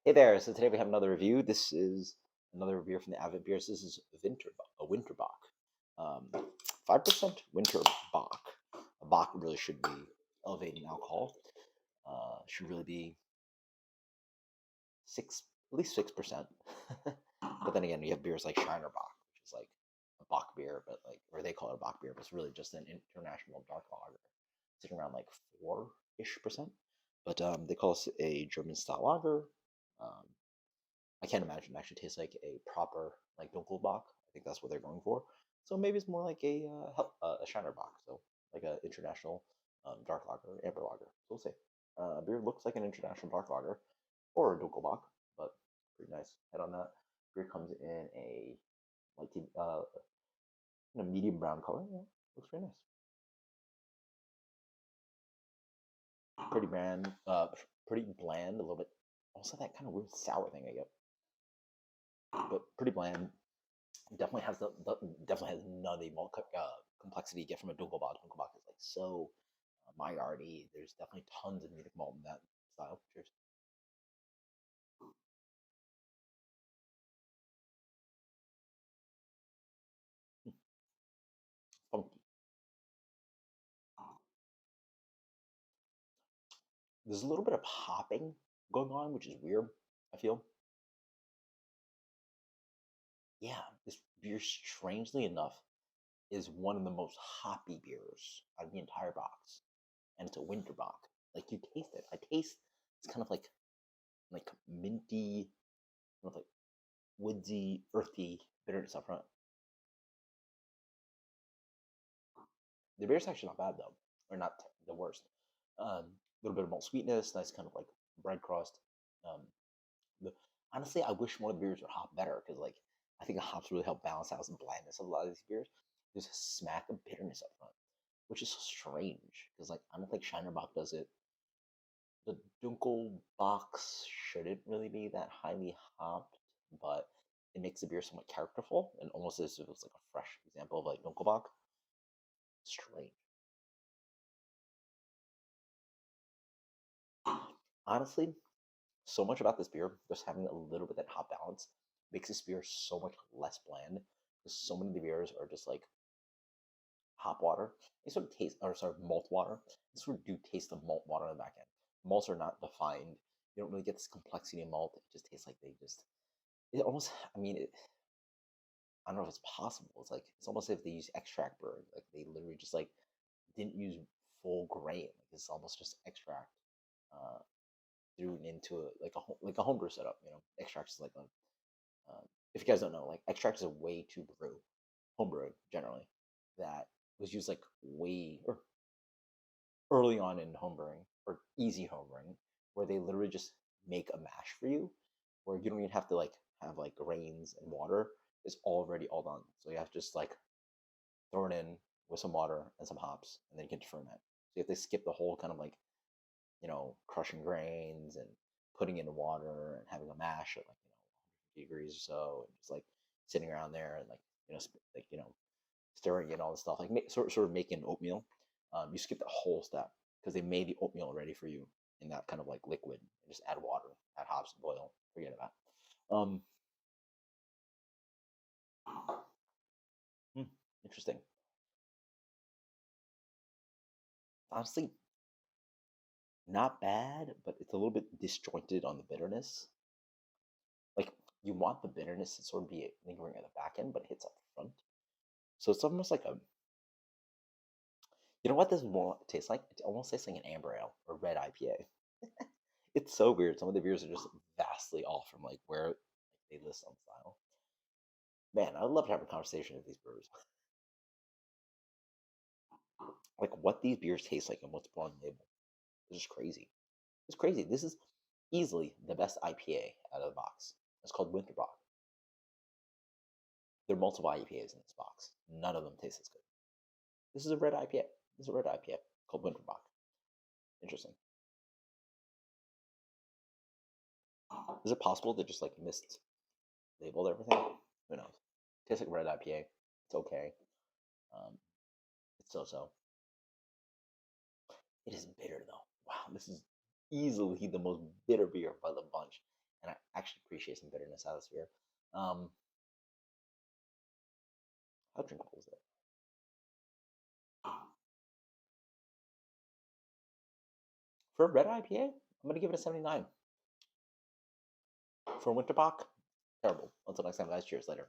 Hey there. So today we have another review. This is another beer from the Avid Beers. This is a Winter Bock. 5% Winter Bock. A Bock really should be elevating alcohol. Should really be at least 6%. But then again, you have beers like Shiner Bock, which is like a Bock beer, but like, or they call it a Bock beer, but it's really just an international dark lager, sitting around like 4-ish%. But they call us a German style lager. Um, I can't imagine it actually tastes like a proper like Dunkelbock. I think that's what they're going for. So maybe it's more like a Shiner Bock, so like an international dark lager, amber lager. So we'll see. Beer looks like an international dark lager or a Dunkelbock, but pretty nice head on that. Beer comes in a like in a medium brown color. Yeah, looks very nice. Pretty bland. A little bit. Also that kind of weird sour thing I get, but pretty bland. Definitely has the definitely has none of the malt complexity you get from a Dunkelbock. Dunkelbock is like so Maillard-y. There's definitely tons of Munich malt in that style. Cheers. Hmm, funky. There's a little bit of hopping going on, which is weird. I feel. Yeah, this beer, strangely enough, is one of the most hoppy beers out of the entire box, and it's a winter bock. Like you taste it. I taste. It's kind of like minty, kind of like woodsy, earthy bitterness up front. The beer's actually not bad though, or not the worst. A little bit of malt sweetness, nice kind of like bread crust. Um, the, Honestly, I wish more of the beers would hop better because like I think the hops really help balance out the blandness of a lot of these beers. There's a smack of bitterness up front, which is so strange because like I don't think Shinerbach does it. The Dunkel box shouldn't really be that highly hopped, but it makes the beer somewhat characterful and almost as if it was like a fresh example of like Dunkelbach. Strange. Honestly, so much about this beer, just having a little bit of that hop balance, makes this beer so much less bland. Because so many of the beers are just like hop water. They sort of taste, or sorry, malt water. They sort of do taste the malt water on the back end. Malts are not defined. You don't really get this complexity in malt. It just tastes like they just. It almost. I mean, I don't know if it's possible. It's like it's almost as if they use extract brewing. Like they literally just like didn't use full grain. Like it's almost just extract. Uh, Through into like a homebrew setup. You know, extract is like a if you guys don't know, like extract is a way to brew homebrew generally that was used like way or early on in homebrewing or easy homebrewing where they literally just make a mash for you where you don't even have to like have like grains and water. It's already all done. So you have to just like throw it in with some water and some hops and then you can ferment. So you have to skip the whole kind of like crushing grains and putting in water and having a mash at like 150 degrees or so, and just like sitting around there and like stirring in all the stuff, like sort of making oatmeal. You skip that whole step because they made the oatmeal ready for you in that kind of like liquid. And just add water, add hops, boil, forget about it. Hmm, interesting. Honestly, not bad, but it's a little bit disjointed on the bitterness. Like you want the bitterness to sort of be lingering at the back end, but it hits up front. So it's almost like a, you know what this more tastes like? It almost tastes like an amber ale or red IPA. It's so weird. Some of the beers are just vastly off from like where they list on style. Man, I'd love to have a conversation with these brewers. Like what these beers taste like and what's on the label. It's just crazy. It's crazy. This is easily the best IPA out of the box. It's called Winterbach. There are multiple IPAs in this box. None of them taste as good. This is a red IPA. This is a red IPA called Winterbach. Interesting. Is it possible to just like missed labeled everything? Who knows? Tastes like red IPA. It's okay. Um, it's so. It is bitter though. Wow, this is easily the most bitter beer by the bunch. And I appreciate some bitterness out of this beer. Um, how drinkable is it? For a red IPA, I'm gonna give it a 79. For Winter Bock, terrible. Until next time, guys. Cheers later.